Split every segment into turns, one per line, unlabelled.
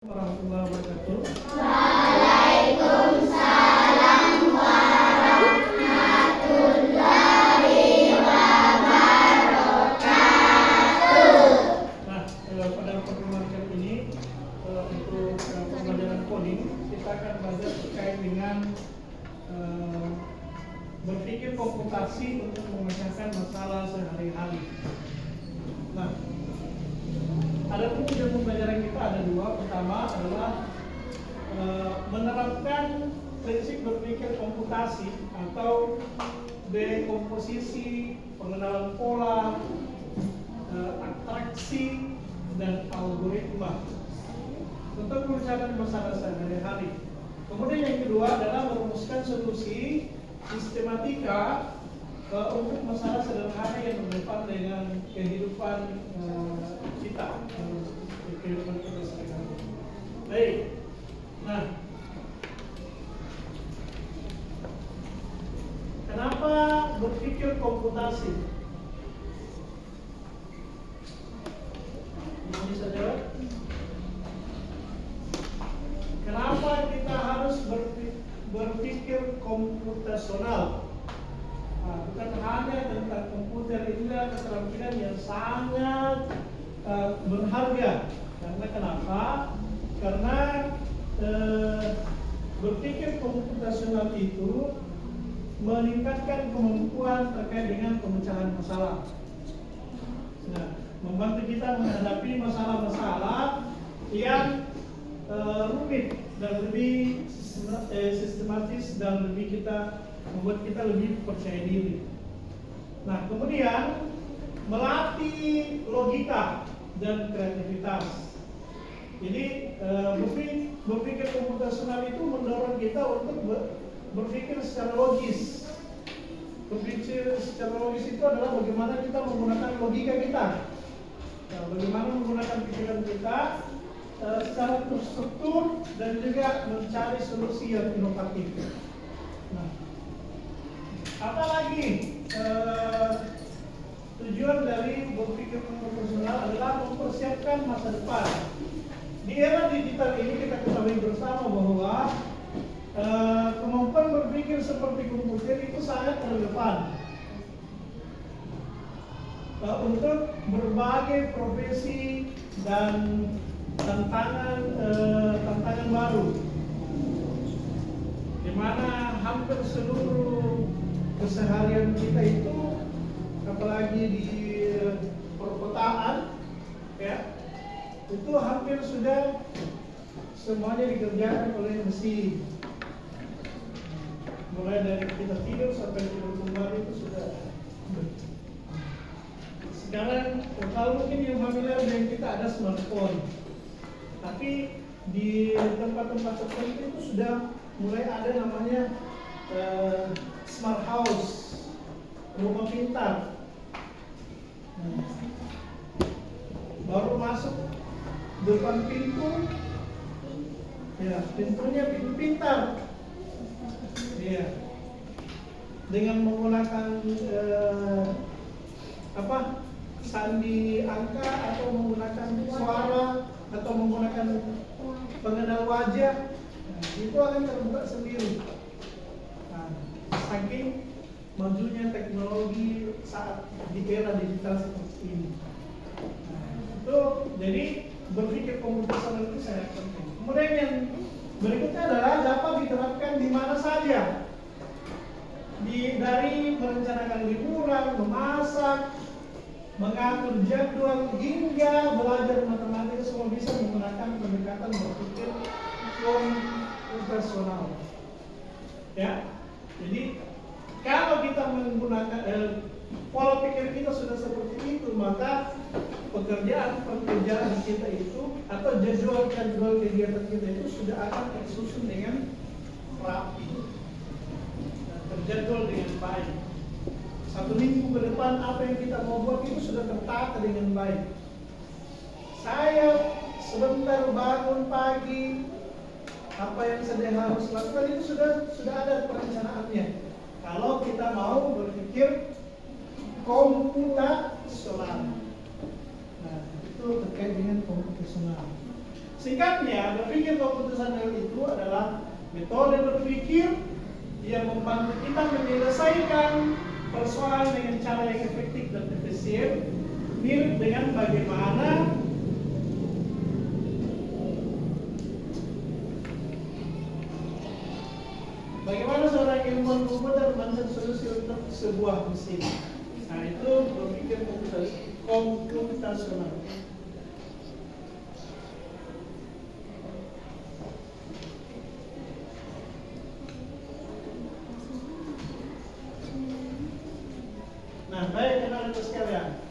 Warahmatullahi wabarakatuh.
Waalaikumsalam warahmatullahi wabarakatuh.
Nah, pada pertemuan kali ini untuk pembelajaran coding kita akan belajar terkait dengan berpikir komputasi untuk memecahkan masalah sehari-hari. Nah, ada tujuan pembelajaran kita ada dua. Pertama adalah menerapkan prinsip berpikir komputasi atau dekomposisi, pengenalan pola, atraksi, dan algoritma untuk memecahkan masalah sehari-hari. Kemudian yang kedua adalah merumuskan solusi sistematika untuk masalah sederhana yang relevan dengan kehidupan kita, kehidupan kita sehari-hari. Baik. Nah, kenapa berpikir komputasi? Bisa jawab? Kenapa kita harus berpikir komputasional? Bukan hanya tentang komputer, ini adalah keterampilan yang sangat berharga. Karena kenapa? Karena berpikir komputasional itu meningkatkan kemampuan terkait dengan pemecahan masalah. Nah, membantu kita menghadapi masalah-masalah yang rumit dan lebih sistematis dan lebih membuat kita lebih percaya diri. Nah, kemudian melatih logika dan kreativitas. Jadi berpikir komputasional itu mendorong kita untuk berpikir secara logis. Berpikir secara logis itu adalah bagaimana kita menggunakan logika kita. Nah, bagaimana menggunakan pikiran kita secara terstruktur dan juga mencari solusi yang inovatif. Nah, apalagi tujuan dari berpikir komputasional adalah mempersiapkan masa depan. Di era digital ini kita ketahui bersama bahwa kemampuan berpikir seperti komputer itu sangat relevan untuk berbagai profesi dan tantangan baru, di mana hampir seluruh keseharian kita itu, apalagi di perkotaan, ya, itu hampir sudah semuanya dikerjakan oleh mesin. Mulai dari kita tidur sampai tidur kembali itu sudah. Sekarang kalau mungkin yang familiar dengan kita ada smartphone, tapi di tempat-tempat tertentu itu sudah mulai ada namanya smart house, rumah pintar. Baru masuk depan pintu, ya pintunya pintu pintar, ya, dengan menggunakan sandi angka atau menggunakan suara atau menggunakan pengenal wajah, itu akan terbuka sendiri. Saking majunya teknologi saat di era digital seperti ini. Itu jadi berpikir komputasional itu sangat penting. Kemudian yang berikutnya adalah dapat diterapkan di mana saja. Dari merencanakan liburan, memasak, mengatur jadwal hingga belajar matematika, semua bisa menggunakan pendekatan berpikir komputasional. Ya. Jadi kalau kita menggunakan pola pikir kita sudah seperti itu, maka pekerjaan kita itu atau jadwal kegiatan kita itu sudah akan tersusun dengan rapi dan terjadwal dengan baik. Satu minggu ke depan apa yang kita mau buat itu sudah tertata dengan baik. Saya sebentar bangun pagi, apa yang saya harus lakukan itu sudah ada perencanaannya. Kalau kita mau berpikir komputasional, nah itu terkait dengan komputasional. Singkatnya, berpikir komputasional itu adalah metode berpikir yang membantu kita menyelesaikan persoalan dengan cara yang efektif dan efisien, mirip dengan bagaimana seorang ilmuwan komputer mencari solusi untuk sebuah mesin. Nah, itu berpikir komputasional. Nah, baik anak-anak sekalian.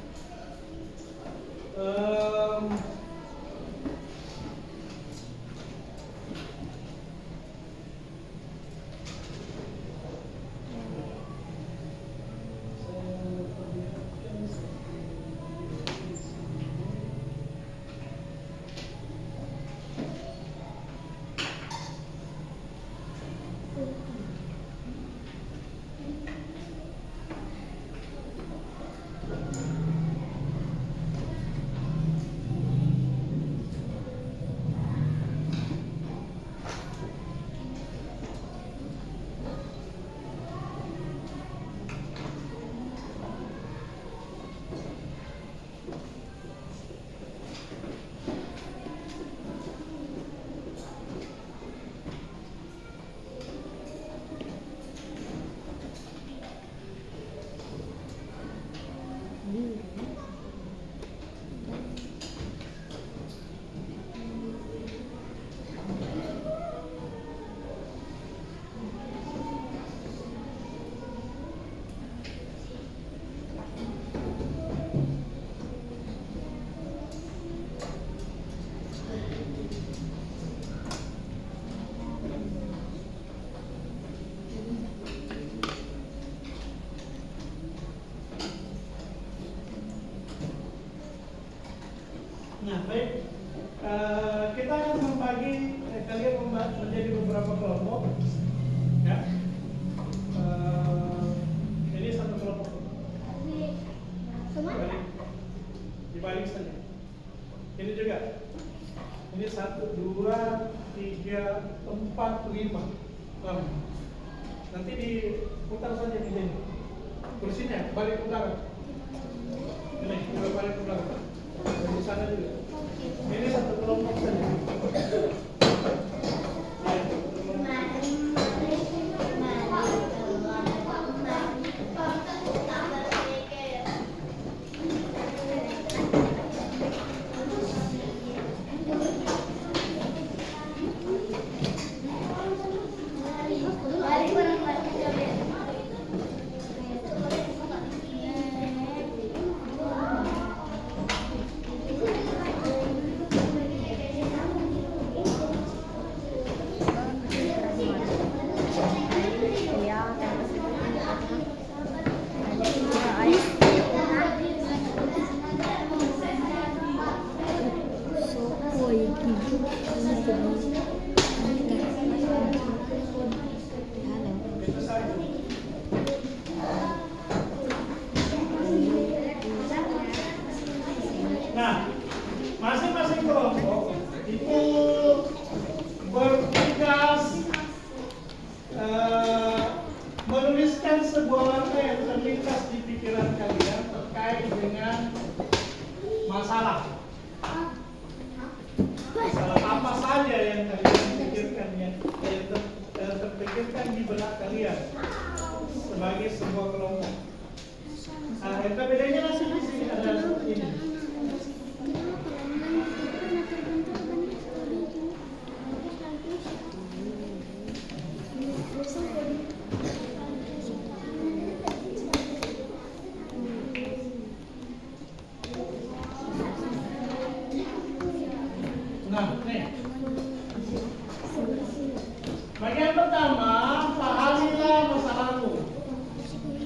Nah, baik. Kita akan membagi kalian menjadi beberapa kelompok. Ya. Ini satu kelompok. Dibalik saja. Ini juga. Ini 1, 2, 3, 4, 5. Nanti diputar saja di sini. Kursinya balik ke belakang. Ini, balik ke belakang. Dari sana juga. Ini satu kelompok saja. Nah, masing-masing kelompok itu bertugas menuliskan sebuah warna yang terlintas di pikiran kalian terkait dengan masalah. Masalah apa saja yang kalian pikirkan, yang terpikirkan di benak kalian sebagai sebuah kelompok. Nah, itu bedanya nanti di sini ada seperti ini. Nah, nih. Bagian pertama, pahamilah masalahmu.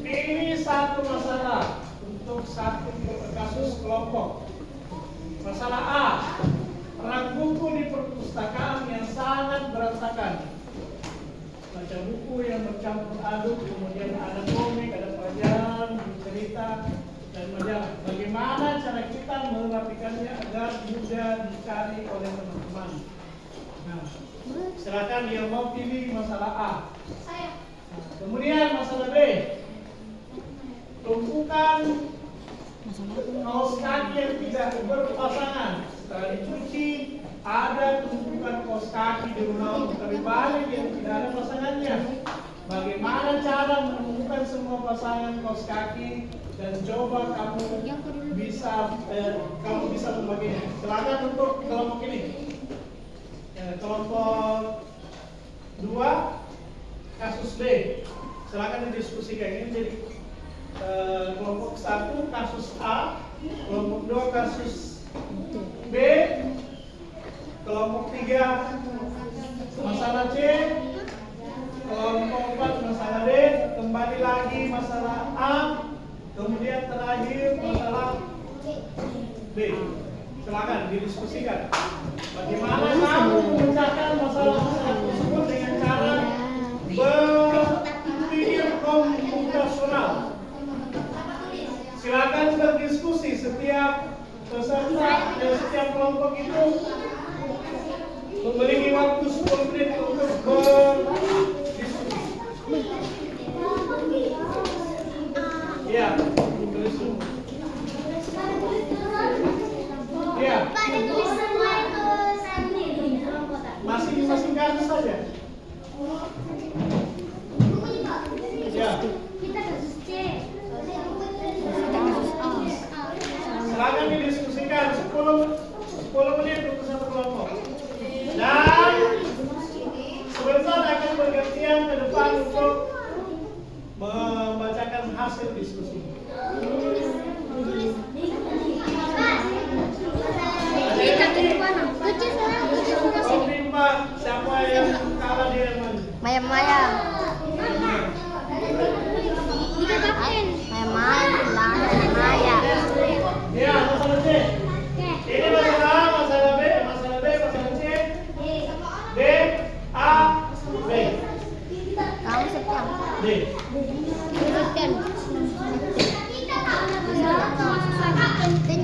Ini satu masalah untuk satu kasus kelompok. Masalah A, rak buku di perpustakaan yang sangat berantakan. Baca buku yang bercampur aduk, kemudian ada komik, ada pelajaran, cerita, dan majalah. Bagaimana cara kita merapikannya agar mudah dicari oleh teman-teman. Nah, silakan yang mau pilih masalah A. Nah, kemudian masalah B. Tumpukan kaos kaki yang tidak berpasangan. Setelah dicuci, ada tumpukan kaos kaki di rumah terbalik yang tidak ada pasangannya. Bagaimana cara menemukan semua pasangan kaos kaki dan coba kamu bisa membaginya. Silakan untuk kelompok ini. Kelompok 2 kasus B. Silakan didiskusikan. Ini jadi kelompok 1 kasus A, kelompok 2 kasus B, kelompok 3 masalah C, kelompok 4 masalah D, kembali lagi masalah A, kemudian terakhir masalah B. Silakan didiskusikan. Bagaimana kamu memecahkan masalah-masalah tersebut dengan cara berpikir komputasional. Silakan berdiskusi. Setiap peserta dan setiap kelompok itu memiliki waktu 10 menit untuk berdiskusi. Ya, ya. Masing-masing kasus saja. Ya. Silakan didiskusikan 10 menit untuk satu kelompok. Dan sebentar akan bergantian ke depan untuk membacakan hasil diskusi. Siapa yang kalah dia yang maju?
Maya. Maya.
Ya, masalah C. Ini masalah A, masalah B, masalah B, masalah C. D, A, B.
Kamu sekian.
D.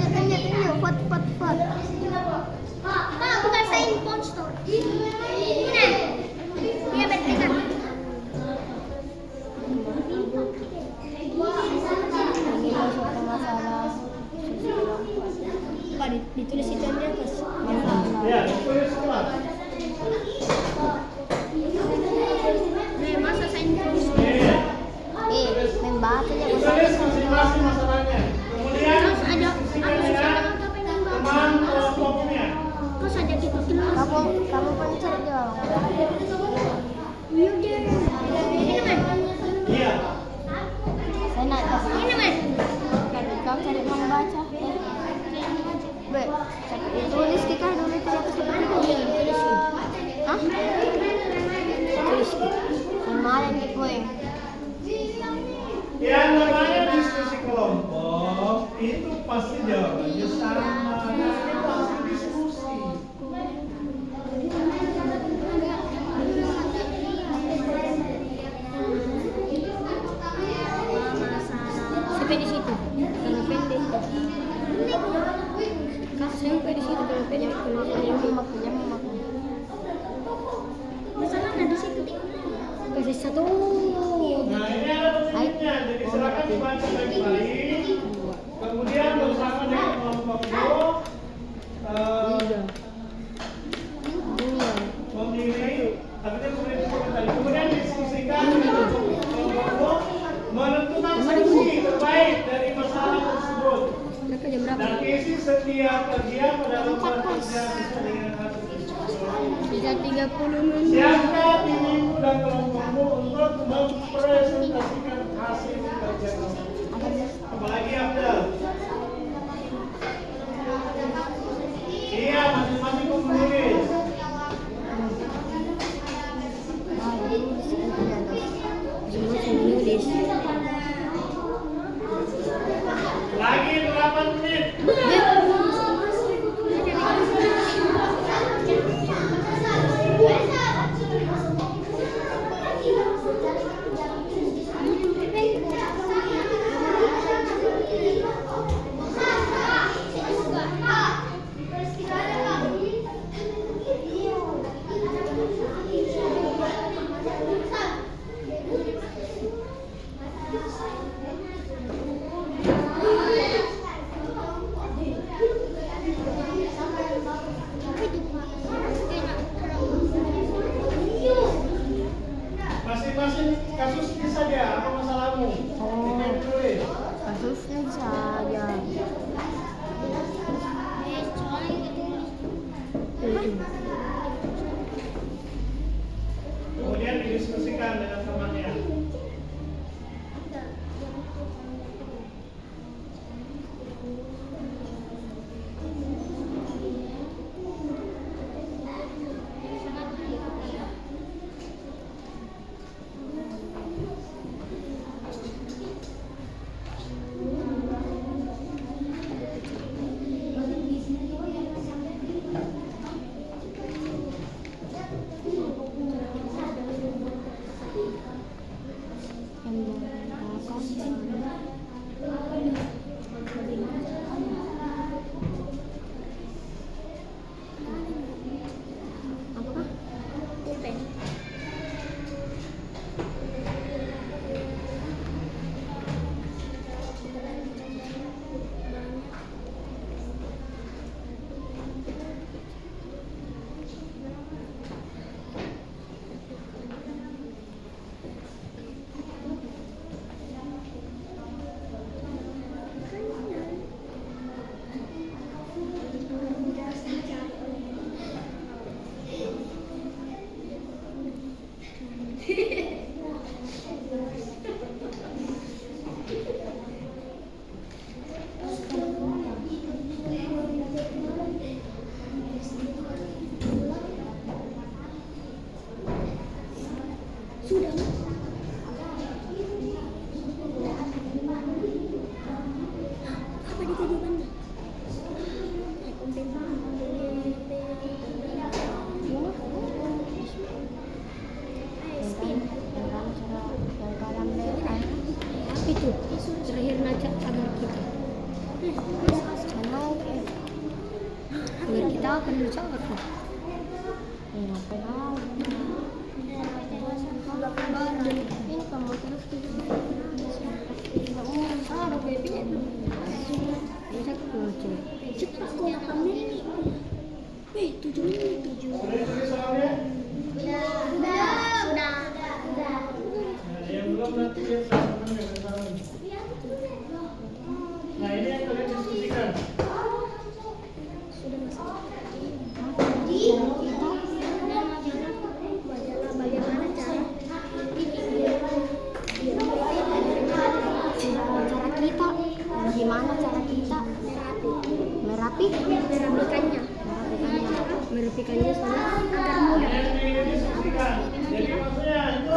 Tanya, pot.
Pak, bukan saya impostor. Ini. Dia berdekat.
Ini masuk ke masalah.
Pak, ditulis itu di atas.
Ya, tulis kelas.
Masa saya impostor.
Membaca ya.
Tulis masing-masing masalahnya. Kemudian diskusikan dengan teman kelompoknya.
Kok saja kita kelas?
Kamu pencet dong.
Ini man.
Iya.
Saya nak
Ini man.
kau cari membaca. Tulis kita dulu tidak seperti itu. Hah? Tulis. Kemarin di poin.
Yang namanya diskusi kelompok itu pasti jawabannya sama. Nah, kita harus diskusi.
Sampai di situ. Kalau pendek. Kak, sampai di situ kalau pendek. Kalau saya
Jangan.
masalah ada di situ. Kasih satu.
Nah, ini ada dokumennya, jadi silakan dibaca baik-baik. Kemudian bersama dengan kelompok memilih, tapi kan kemudian tadi. Kemudian diskusikan dengan kelompok menentukan solusi terbaik dari masalah tersebut. Dan isi setiap kajian pada lembar kerja bisa dengan hasil diskusi.
Bisa 30 menit.
Siapkan dirimu dan kelompokmu untuk mempresentasikan hasil kerja kamu. Apalagi Abdul. Iya, masing-masing menulis. Lagi 8 menit.
pulpen. Sudah. Apa di tadi mana? Apa itu? Terakhir ngajak kabar kita. Kabar kita akan lucu apa?
Ini kamu terus
Cepat kok yang kamu. 7 menit.
Sudah tulis soalnya?
Sudah.
Nah, yang belum nanti dia sama-sama dengan salam. Nah, ini yang kalian diskusikan.
Sudah masuk. Majalah bagaimana cara
kita? Gimana cara kita merapikannya sama
agar mudah.
Ini diskusikan. Jadi maksudnya itu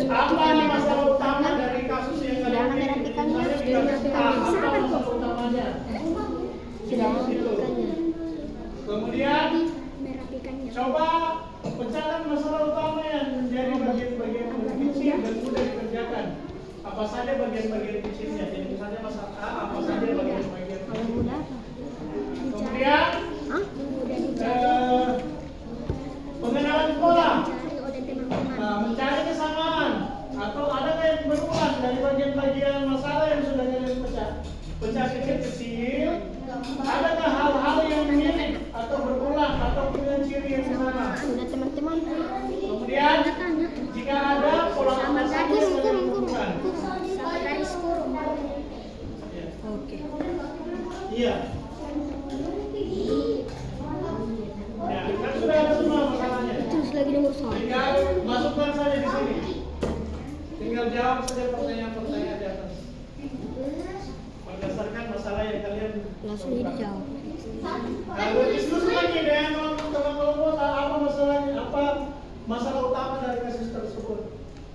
apa masalah utama dari kasus yang kalian
merapikannya
apa masalah utamanya?
sudah
Itu. Kemudian
Merapikannya.
coba pecahkan masalah utama yang menjadi bagian-bagian kecil dan mudah dikerjakan. Apa saja bagian-bagian kecilnya? Jadi misalnya masalah A, apa saja bagian-bagian
kalau mudah
kemudian
Mudah dicari.
pengenalan pola,
Cari oleh teman-teman.
mencari kesamaan atau ada yang berulang dari bagian-bagian masalah yang sudah kalian pecah kecil-kecil. Adakah hal-hal yang mirip atau berulang atau punya ciri yang sama?
sudah teman-teman.
Kemudian jika ada pola apa saja yang kalian butuhkan?
Sama garis kurung.
Oke.
Iya. Ya, kan sudah ada semua masalahnya.
Terus lagi nomor 1.
Tinggal masukkan saja di sini. Tinggal jawab saja pertanyaan-pertanyaan di atas. Berdasarkan masalah yang kalian
Langsung dijawab.
Nah, berdiskusi lagi dengan teman-teman apa masalahnya, apa masalah utama dari kasus tersebut.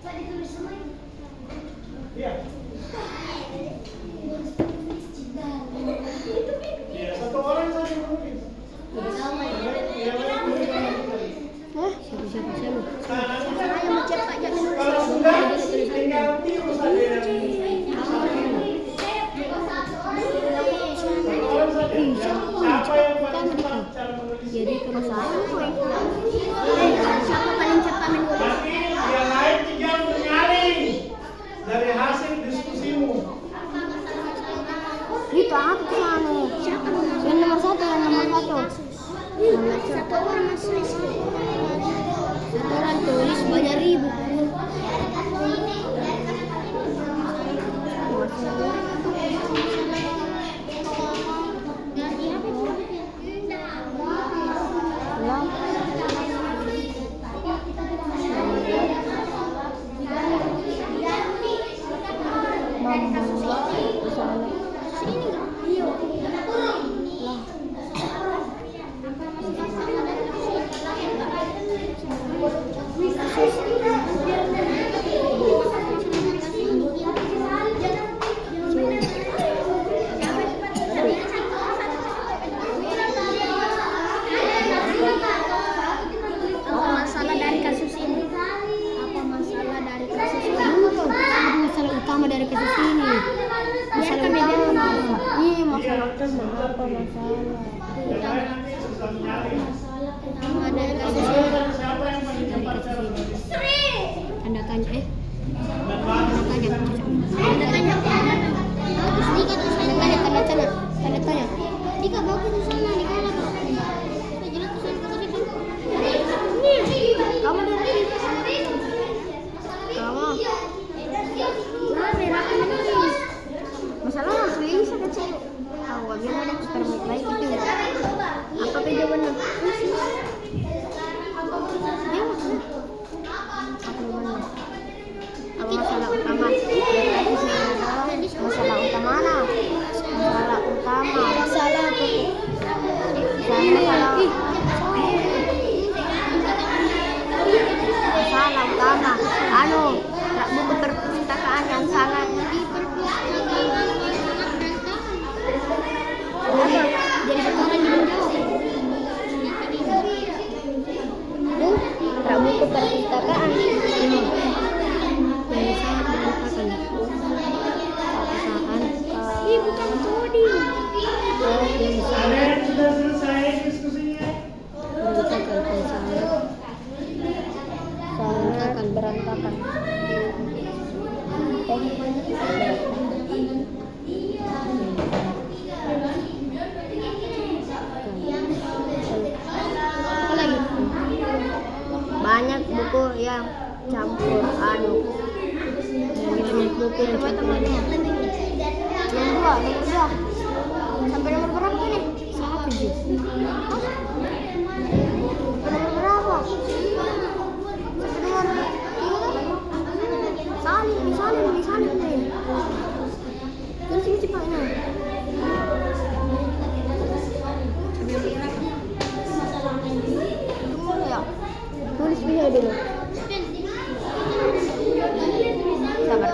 Pak ditulis semua.
Iya. Iya, satu orang saja menulis. Yang lain menulis lagi.
Siapa?
Nah, nanti
Saya mau cek Pak Jamin nulis.
kalau sudah tinggal tiru saja yang satu orang saja. Siapa yang paling cepat cara menulis?
Jadi kemasalah
Siapa paling cepat menulis?
Nanti yang lain tinggal menyaring dari hasil diskusimu.
gitu apa sana?
Siapa
Yang nomor 1, yang nomor 1.
Satu orang nulis.
Satu orang tulis banyak ribu.
Ganti apa itu?
Lah. Membuat masalah.
Iya.
Lah.
Apa masalah dari kasus ini? Apa masalah dari kasus ini?
Bukan masalah utama dari kasus ini. Masalah utama. Iya, masalah utama. Apa masalah?
Yang lain nanti susah menyaring.
Utama dari kasus ini.
Siapa yang paling cepat?
buku perpustakaan yang sangat
Di perpustakaan yang sangat berantakan.
jadi sekarang menjawab. Buku perpustakaan yang sangat berantakan.
Ih, bukan coding.
Yang sangat
Kalian sudah selesai diskusinya?
berantakan. Apa lagi? Banyak buku yang campur aduk. Banyak buku yang campur aduk. Nomor 2. Sampai nomor berapa nih? 1. Nomor berapa? Sampai nomor 3 salin nih. Terus ini cepatnya. Tunggu ya. Tulis bisa dulu. Sabar.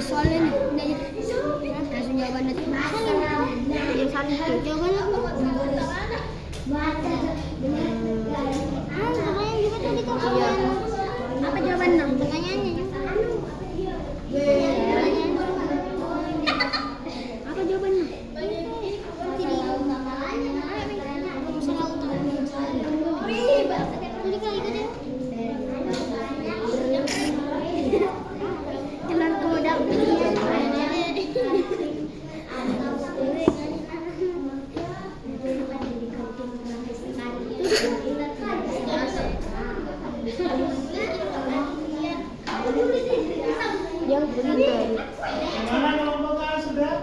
Soalnya nih, langsung jawabannya yang saling jawabannya apa jawabannya? Pertanyaannya apa jawabannya? Jalan kemudian yang berita.
Mana kelompok A sudah?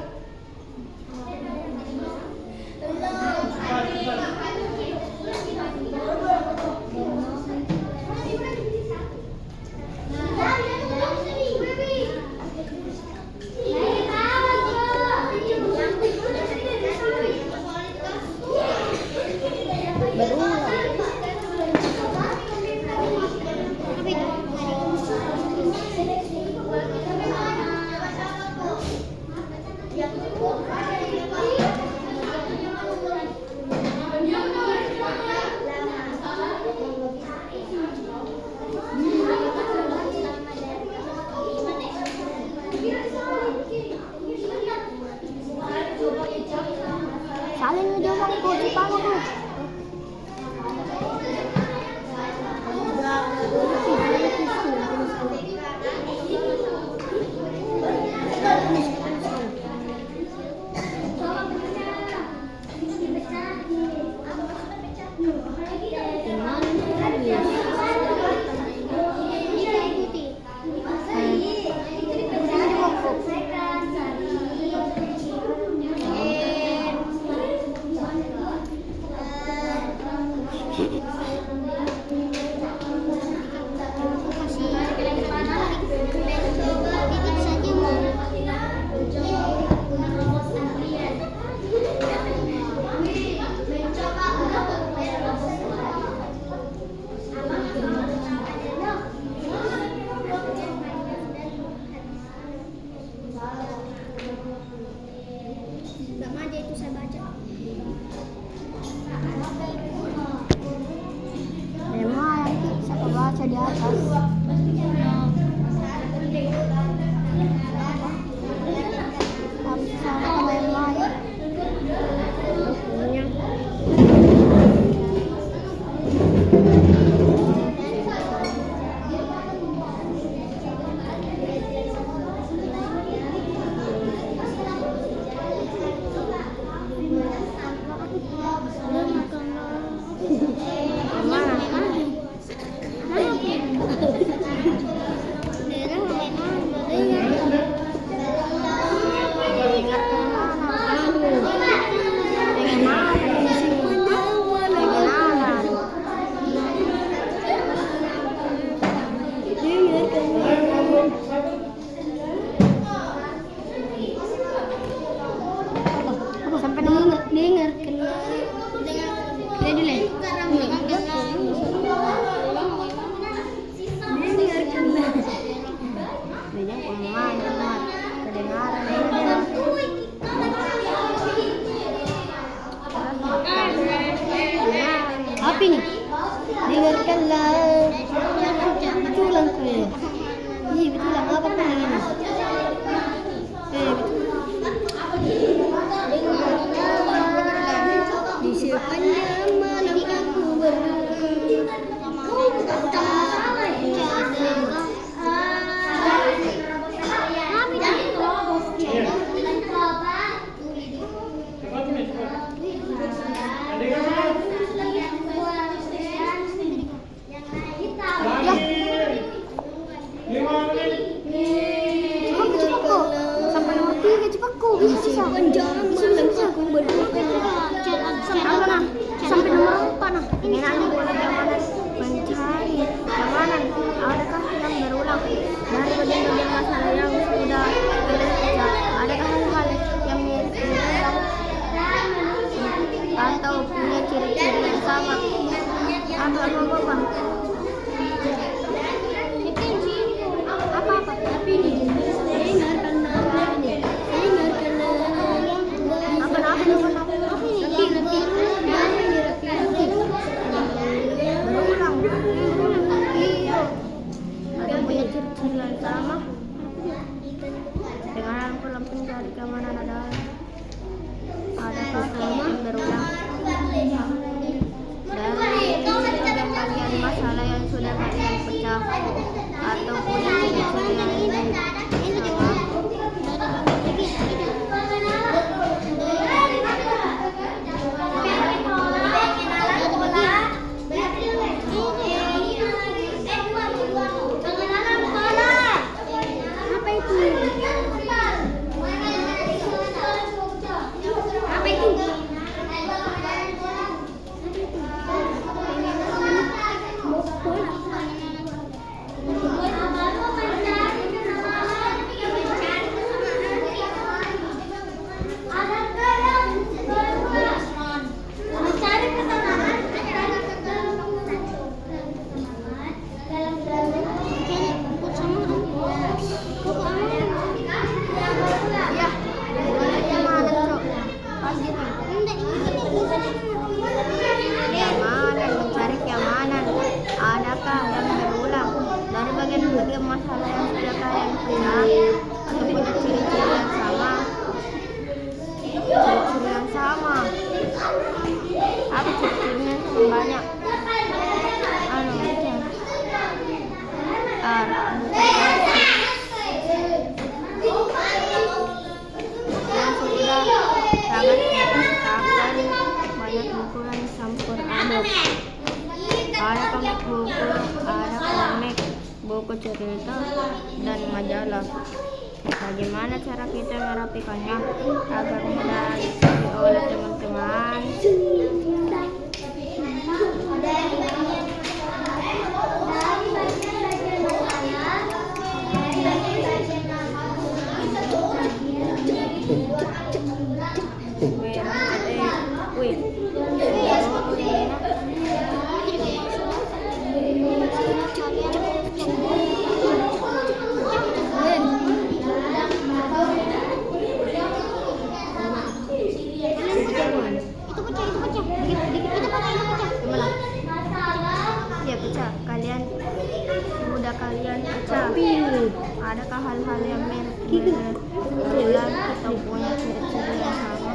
Berulang. Salin ngejawab aku, cepat aku. betulan. Betulan kayak. Ih, betulan apa pun yang ini? Di sepanjang malam aku berlindung. Kau tak
Cepat nih, cepat. Adik kan? Terakhir. 5 menit.
cepat kok. Sampai nomor 3 cepat kok. Bisa. Aku berdua sampai nomor 4 nah. Ini nanti boleh jamanan mencari jamanan. Adakah yang berulang dari bagian-bagian masalah yang sudah terjadi? Adakah hal-hal yang berulang atau punya ciri-ciri yang sama? Apa? Apa? Tapi ini dengarkan ini. Apa ini? Berulang. Iya. Ada punya ciri-ciri yang sama. Dengan kolam pencari keamanan adalah adakah yang berulang dari bagian masalah yang sudah kalian pecah atau punya ciri-ciri yang mencari keamanan. Adakah yang berulang dari bagian-bagian masalah yang sudah kalian pernah atau punya ciri-ciri yang sama? Ciri-ciri yang sama. Apa ciri-cirinya banyak? Yang sudah sangat menciptakan banyak buku yang campur aduk. Ada komik buku, ada komik, buku cerita, dan majalah. Bagaimana cara kita merapikannya agar mudah dicari oleh teman-teman? Kalian sudah pecah. Adakah hal-hal yang berulang atau punya ciri-ciri yang sama?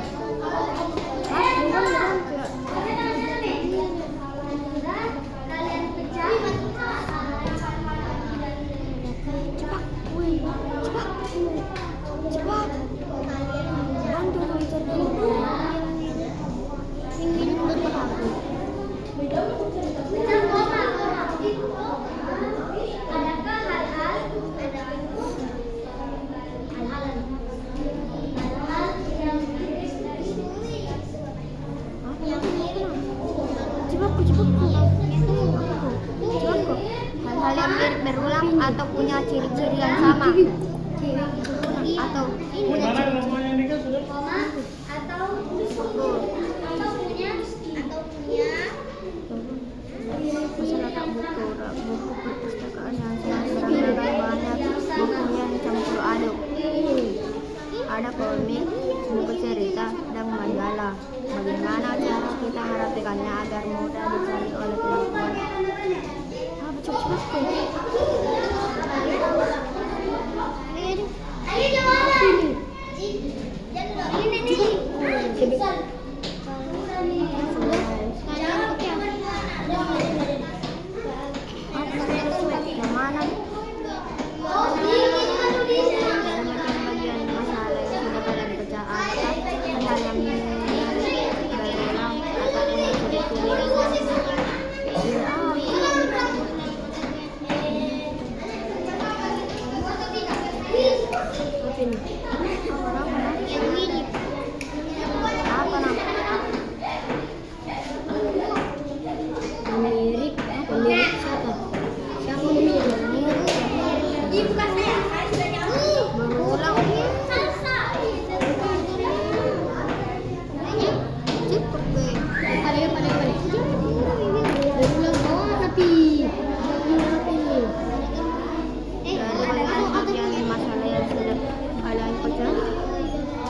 Cepat. Bantu hal-hal yang berulang atau punya ciri-ciri yang sama atau punya
Mana namanya ini kan sudah?
masyarakat buku perpustakaan yang sangat banyak bukunya yang campur aduk. Ada komik, buku cerita, dan majalah. Bagaimana cara kita merapikannya agar mudah dicari oleh pelaku?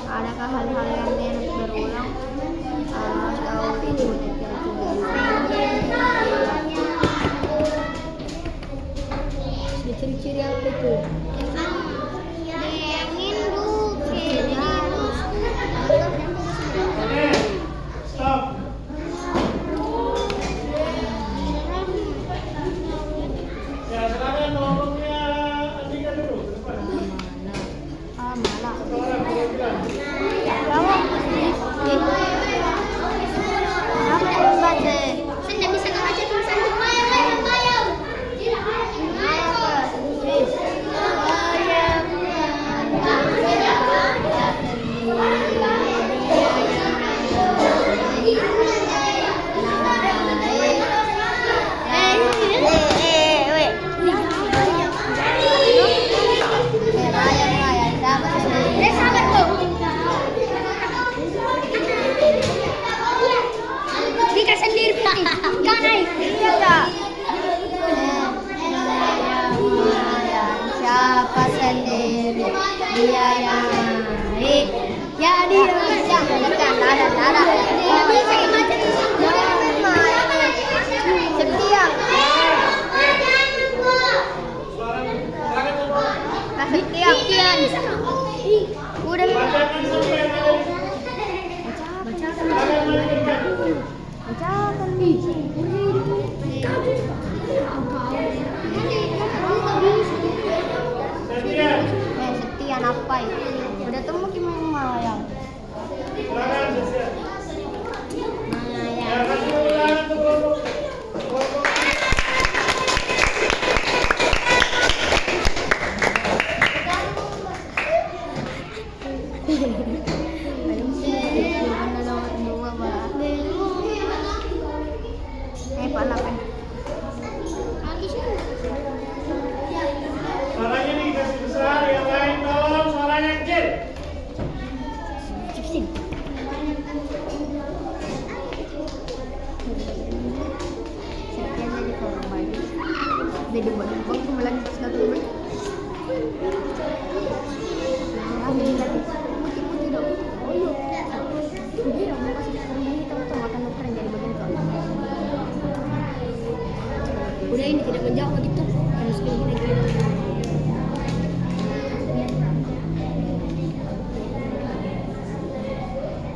Adakah hal-hal yang berulang atau itu ciri-ciri apa itu?
Oke, stop. Ya, silakan ngomongnya Andika dulu ke depan.
Malah.
Satu orang bilang.
Kamu apa yang membaca?
Saya nggak bisa ngebaca tulisan lumayan. Dika sendiri putih, kau naik.
Iya enggak? Siapa sendiri dia yang naik? Ya dia bukan ada. Setia. Setia. Udah
Bacakan sampai yang ada di
bacakan nih.
Setia.
Setia apa ya? Udah temu gimana yang?
Silakan, Setia. Ya, kasih ulangan tuh kelompok. Suaranya dikasih besar, yang lain tolong suaranya kecil.
Jadi buat bang cuma lagi pas datang gue. Putih dong. Oh iya. Putih dong mau kasih sekarang ini tahu makan keren jadi bagian itu. Udah ini tidak menjauh gitu. Harus gini.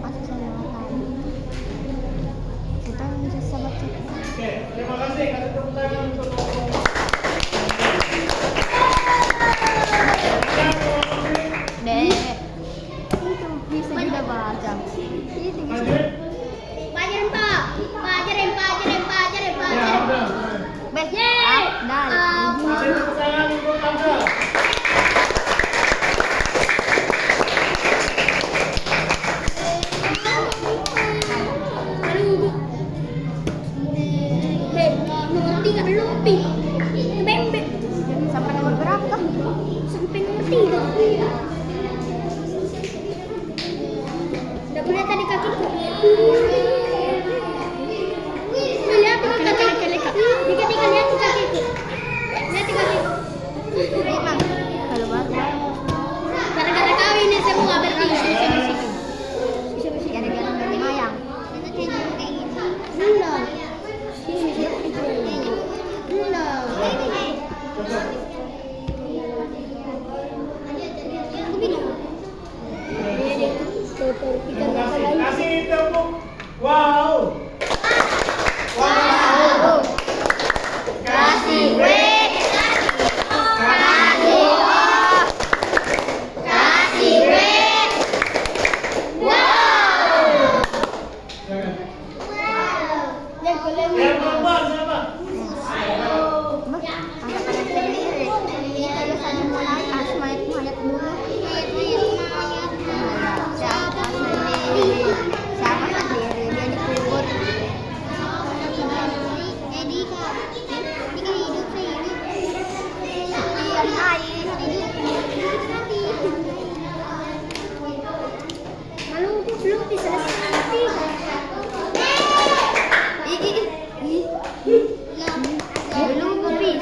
Masuk sana makan. Kita bisa sahabat.
Oke, terima kasih. Kasih tepuk tangan untuk kelompok.
Dek. Itu bisa juga baca. Itu bisa.
Lanjut.
Pelajaran Pak. Pelajaran.
Ya, udah.
Beh,
Yeay.
dan
Kasih tepuk tangan untuk Kamsa.
Nomor 3 belum pi. Bembek.
sampai nomor berapa kah?
Sampai nomor 3. Udah boleh tadi kakiku. Lihat tuh kakiku. Dika lihat tuh kakiku. Lihat tuh kakiku.
Memang kalau baru
Gara-gara kau ini semua berarti.
gara-gara dari mayang.
Enggak. Sini. Enggak.
Terima kasih. Kasih tepuk. Wow. Wow. Kasih W. Kasih O. Kasih W. Wow. Yang perempuan siapa?
Anak-anak sendiri. Kita biasanya mulai mayat dulu. Siapa sendiri? Dia dikubur.
Belum diselesaikan.
Belum habis.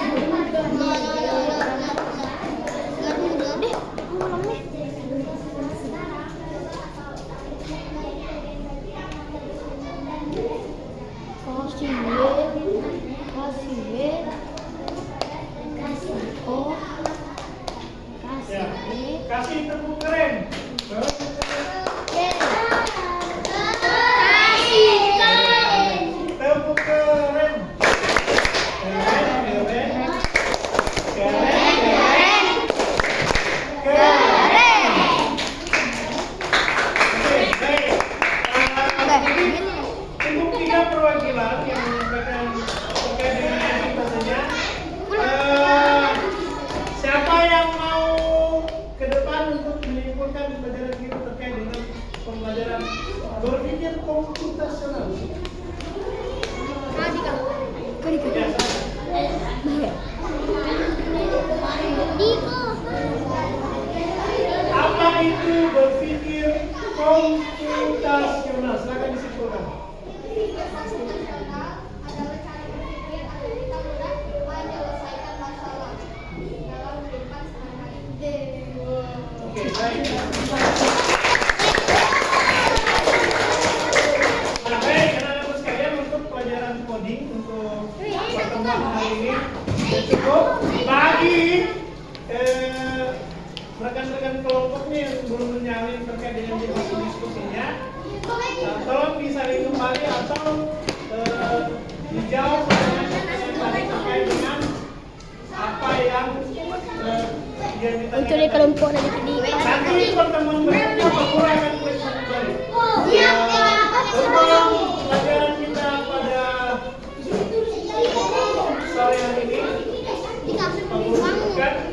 Ya. Kasih tepuk keren. Tepuk keren. Keren. Oke, baik. Untuk 3 perwakilan yang menyampaikan terkait dengan presentasinya. Siapa yang mau ke depan untuk menyimpulkan pelajaran kita terkait dengan pembelajaran berpikir komputasional? Apa itu berpikir komputasional? Silakan disimpulkan. Oke, baik. Nah, baik, anak-anak sekalian, untuk pelajaran coding untuk pertemuan hari ini sudah cukup. Bagi rekan-rekan kelompoknya yang belum menyalin terkait dengan diskusinya, tolong disalin kembali atau dijawab pertanyaan tadi terkait dengan apa yang dia minta.
Untuk di kelompok dari tadi.
Nanti pertemuan berikutnya Pak akan tuliskan kembali. Untuk pelajaran kita pada sore hari ini, Pak Guru sebutkan